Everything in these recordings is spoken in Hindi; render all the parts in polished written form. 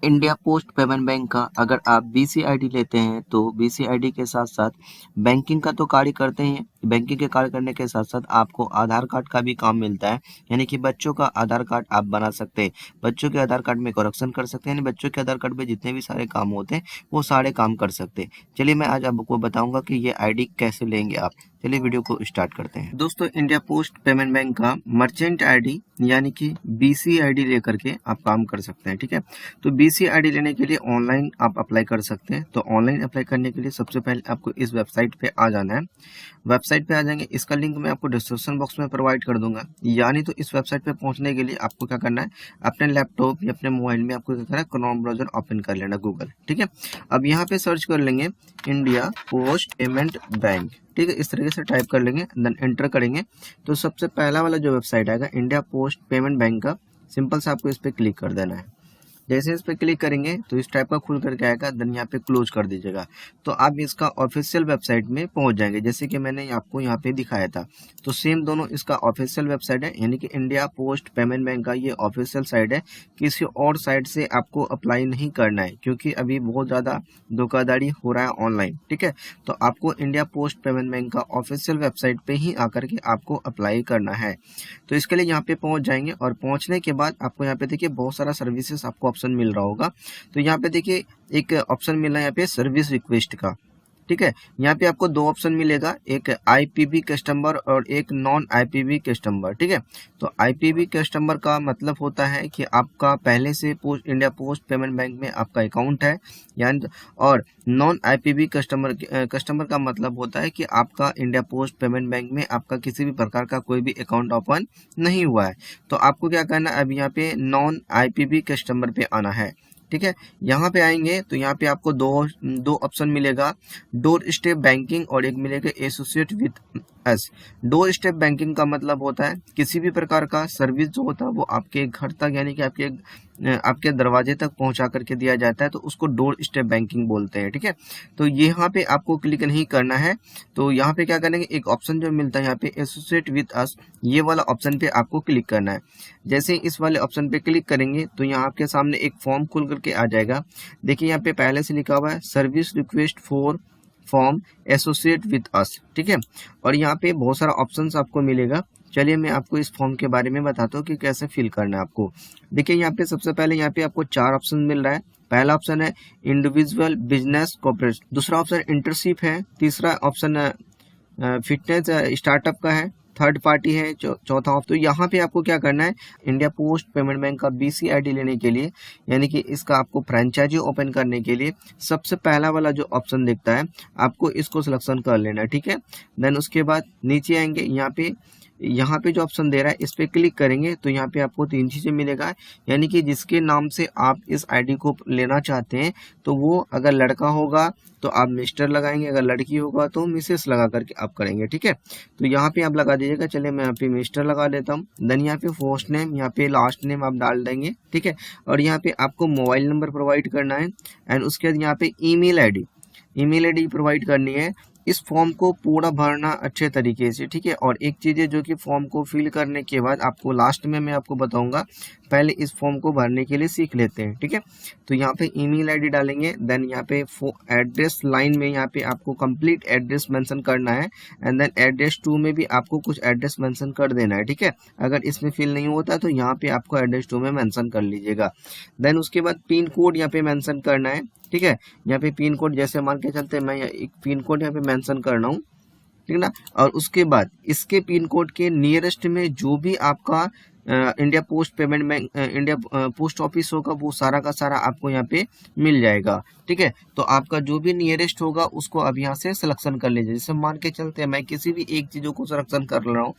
इंडिया पोस्ट पेमेंट बैंक का अगर आप बीसीआईडी लेते हैं तो बीसीआईडी के साथ साथ बैंकिंग का तो कार्य करते हैं। बैंकिंग के कार्य करने के साथ साथ आपको आधार कार्ड का भी काम मिलता है, यानी कि बच्चों का आधार कार्ड आप बना सकते हैं। बच्चों के आधार कार्ड में करेक्शन कर सकते हैं, यानी बच्चों के आधार कार्ड में जितने भी सारे काम होते हैं वो सारे काम कर सकते हैं। चलिए मैं आज आपको बताऊंगा कि ये आईडी कैसे लेंगे आप। चलिए वीडियो को स्टार्ट करते हैं। दोस्तों, इंडिया पोस्ट पेमेंट बैंक का मर्चेंट आईडी यानी कि बीसीआईडी लेकर के आप काम कर सकते हैं। ठीक है, तो बीसीआईडी लेने के लिए ऑनलाइन आप अप्लाई कर सकते हैं। तो ऑनलाइन अप्लाई करने के लिए सबसे पहले आपको इस वेबसाइट पे आ जाना है। वेबसाइट पे आ जाएंगे, इसका लिंक मैं आपको डिस्क्रिप्शन बॉक्स में प्रोवाइड कर दूंगा। यानी तो इस वेबसाइट पे पहुंचने के लिए आपको क्या करना है, अपने लैपटॉप या अपने मोबाइल में आपको क्या करना है, क्रोम ब्राउजर ओपन कर लेना गूगल। ठीक है, अब यहाँ पे सर्च कर लेंगे इंडिया पोस्ट पेमेंट बैंक। ठीक है, इस तरीके से टाइप कर लेंगे, देन एंटर करेंगे तो सबसे पहला वाला जो वेबसाइट आएगा इंडिया पोस्ट पेमेंट बैंक का, सिंपल से आपको इस पर क्लिक कर देना है। जैसे इस पर क्लिक करेंगे तो इस टाइप का खुल करके आएगा, देन यहाँ पे क्लोज कर दीजिएगा। तो आप इसका ऑफिशियल वेबसाइट में पहुंच जाएंगे, जैसे कि मैंने आपको यहाँ पे दिखाया था। तो सेम दोनों इसका ऑफिशियल वेबसाइट है, यानी कि इंडिया पोस्ट पेमेंट बैंक का ये ऑफिशियल साइट है। किसी और साइट से आपको अप्लाई नहीं करना है, क्योंकि अभी बहुत ज़्यादा धोखाधड़ी हो रहा है ऑनलाइन। ठीक है, तो आपको इंडिया पोस्ट पेमेंट बैंक का ऑफिशियल वेबसाइट पे ही आकर के आपको अप्लाई करना है। तो इसके लिए यहाँ पे पहुंच जाएंगे और पहुंचने के बाद आपको यहाँ पे देखिए बहुत सारा सर्विसेज आपको ऑप्शन मिल रहा होगा। तो यहाँ पे देखिए एक ऑप्शन मिला है यहाँ पे सर्विस रिक्वेस्ट का। ठीक है, यहाँ पे आपको दो ऑप्शन मिलेगा, एक आईपीबी कस्टमर और एक नॉन आईपीबी कस्टमर। ठीक है, तो आईपीबी कस्टमर का मतलब होता है कि आपका पहले से इंडिया पोस्ट पेमेंट बैंक में आपका अकाउंट है, यानी और नॉन आईपीबी कस्टमर का मतलब होता है कि आपका इंडिया पोस्ट पेमेंट बैंक में आपका किसी भी प्रकार का कोई भी अकाउंट ओपन नहीं हुआ है। तो आपको क्या करना है, अब यहाँ पे नॉन आईपीबी कस्टमर पे आना है। ठीक है, यहाँ पे आएंगे तो यहाँ पे आपको दो ऑप्शन मिलेगा, डोर स्टेप बैंकिंग और एक मिलेगा associate with S. Door step banking का मतलब होता है किसी भी प्रकार का सर्विस जो होता है वो आपके घर तक, यानी कि आपके दरवाजे तक पहुंचा करके दिया जाता है, तो उसको डोर स्टेप बैंकिंग बोलते हैं। ठीक है, तो यहाँ पे आपको क्लिक नहीं करना है। तो यहाँ पे क्या करेंगे, एक ऑप्शन जो मिलता है यहाँ पे एसोसिएट विथ अस, ये वाला ऑप्शन पे आपको क्लिक करना है। जैसे ही इस वाले ऑप्शन पे क्लिक करेंगे तो यहाँ आपके सामने एक फॉर्म खुल करके आ जाएगा। देखिए यहाँ पे पहले से लिखा हुआ है service request for form associate with us. ठीक है, और यहाँ पे बहुत सारा ऑप्शंस आपको मिलेगा। चलिए मैं आपको इस फॉर्म के बारे में बताता हूँ कि कैसे फिल करना है आपको। देखिए यहाँ पे सबसे पहले यहाँ पे आपको 4 ऑप्शन मिल रहा है। पहला ऑप्शन है इंडिविजुअल बिजनेस कॉर्पोरेट, दूसरा ऑप्शन इंटर्नशिप है, तीसरा ऑप्शन फिटनेस स्टार्टअप का है, थर्ड पार्टी है, चौथा ऑप्शन। तो यहाँ पे आपको क्या करना है, इंडिया पोस्ट पेमेंट बैंक का बीसीआईडी लेने के लिए, यानी कि इसका आपको फ्रेंचाइजी ओपन करने के लिए सबसे पहला वाला जो ऑप्शन दिखता है आपको इसको सिलेक्शन कर लेना है। ठीक है, देन उसके बाद नीचे आएंगे, यहाँ पे जो ऑप्शन दे रहा है इस पे क्लिक करेंगे तो यहाँ पे आपको 3 चीजें मिलेगा, यानी कि जिसके नाम से आप इस आईडी को लेना चाहते हैं, तो वो अगर लड़का होगा तो आप मिस्टर लगाएंगे, अगर लड़की होगा तो मिसेस लगा करके आप करेंगे। ठीक है, तो यहाँ पे आप लगा दीजिएगा। चलिए मैं यहाँ पे मिस्टर लगा देता हूँ। देन यहाँ पे फर्स्ट नेम, यहाँ पे लास्ट नेम आप डाल देंगे। ठीक है, और यहाँ पे आपको मोबाइल नंबर प्रोवाइड करना है, एंड उसके बाद यहाँ पे ईमेल आईडी प्रोवाइड करनी है। इस फॉर्म को पूरा भरना अच्छे तरीके से। ठीक है, और एक चीज है जो कि फॉर्म को फिल करने के बाद आपको लास्ट में मैं आपको बताऊंगा, पहले इस फॉर्म को भरने के लिए सीख लेते हैं। ठीक है, तो यहाँ पे ईमेल आईडी डालेंगे, देन यहाँ पे एड्रेस लाइन में यहाँ पे आपको कंप्लीट एड्रेस मेंशन करना है, एंड देन एड्रेस 2 में भी आपको कुछ एड्रेस मेंशन कर देना है। ठीक है, अगर इसमें फिल नहीं होता तो यहाँ पे आपको एड्रेस 2 में मेंशन कर लीजिएगा। देन उसके बाद पिन कोड यहाँ पे मेंशन करना है। ठीक है, यहाँ पे पिन कोड जैसे मान के चलते मैं एक पिन कोड यहाँ पे मेंशन कर रहा हूँ। ठीक है ना, और उसके बाद इसके पिन कोड के नियरेस्ट में जो भी आपका India post payment bank India post office होगा वो सारा का सारा आपको यहाँ पे मिल जाएगा। ठीक है, तो आपका जो भी नियरेस्ट होगा उसको अब यहाँ से सिलेक्शन कर लीजिए। जैसे मान के चलते हैं मैं किसी भी एक चीजों को सिलेक्शन कर रहा हूँ,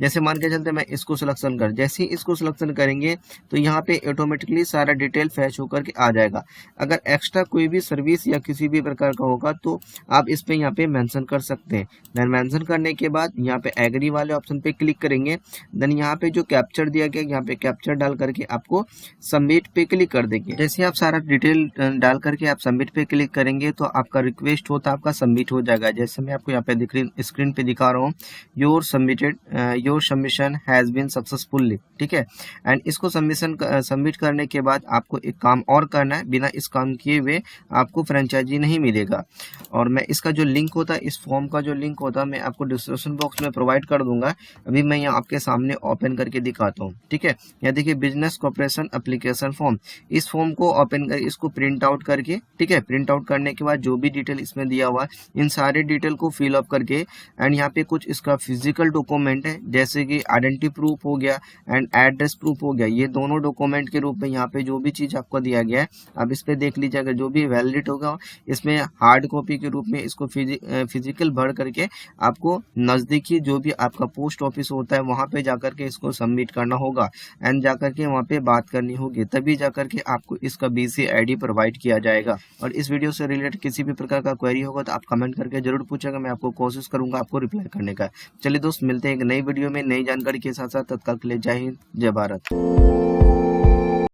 जैसे मान के चलते मैं इसको सिलेक्शन कर, जैसे ही इसको सिलेक्शन करेंगे तो यहाँ पे ऑटोमेटिकली सारा डिटेल फैच होकर के आ जाएगा। अगर एक्स्ट्रा कोई भी सर्विस या किसी भी प्रकार का होगा तो आप इस पे यहाँ पे मेंशन कर सकते हैं। देन मेंशन करने के बाद यहाँ पे एग्री वाले ऑप्शन पे क्लिक करेंगे। देन यहाँ पे जो कैप्चर कैप्चर दिया गया, यहाँ पे कैप्चर डाल करके आपको सबमिट पे क्लिक कर देंगे। जैसे आप सारा डिटेल डाल करके आप सबमिट पे क्लिक करेंगे तो आपका रिक्वेस्ट होता है आपका सबमिट हो जाएगा। जैसे मैं आपको यहाँ पे स्क्रीन पे दिखा रहा हूँ, your submission has been successfully, ठीक है। एंड इसको सबमिट करने के बाद आपको एक काम और करना है, बिना इस काम किए हुए आपको फ्रेंचाइजी नहीं मिलेगा। और मैं इसका जो लिंक होता है, इस फॉर्म का जो लिंक होता है, मैं आपको डिस्क्रिप्शन बॉक्स में प्रोवाइड कर दूंगा। अभी मैं यहाँ आपके सामने ओपन करके दिखाता हूँ, ठीक है। यहाँ देखिए बिजनेस कॉर्पोरेशन एप्लीकेशन फॉर्म, इस फॉर्म को ओपन कर इसको प्रिंट आउट करके, ठीक है, प्रिंट आउट करने के बाद जो भी डिटेल इसमें दिया हुआ है इन सारे डिटेल को फिल अप करके, एंड यहाँ पे कुछ इसका फिजिकल डॉक्यूमेंट है जैसे कि आइडेंटिटी प्रूफ हो गया एंड एड्रेस प्रूफ हो गया, ये दोनों डॉक्यूमेंट के रूप में यहाँ पे जो भी चीज आपको दिया गया है आप इस पे देख लीजिएगा। जो भी वैलिड होगा इसमें हार्ड कॉपी के रूप में इसको फिजिकल भर करके आपको नजदीकी जो भी आपका पोस्ट ऑफिस होता है वहां पे जाकर के इसको सबमिट करना होगा एंड जाकर के वहां पे बात करनी होगी, तभी जाकर के आपको इसका BC ID प्रोवाइड किया जाएगा। और इस वीडियो से रिलेटेड किसी भी प्रकार का क्वेरी होगा तो आप कमेंट करके जरूर पूछेगा, मैं आपको कोशिश करूंगा आपको रिप्लाई करने का। चलिए दोस्त, मिलते हैं एक नई वीडियो में नई जानकारी के साथ साथ। तत्काल के लिए जय हिंद, जय भारत।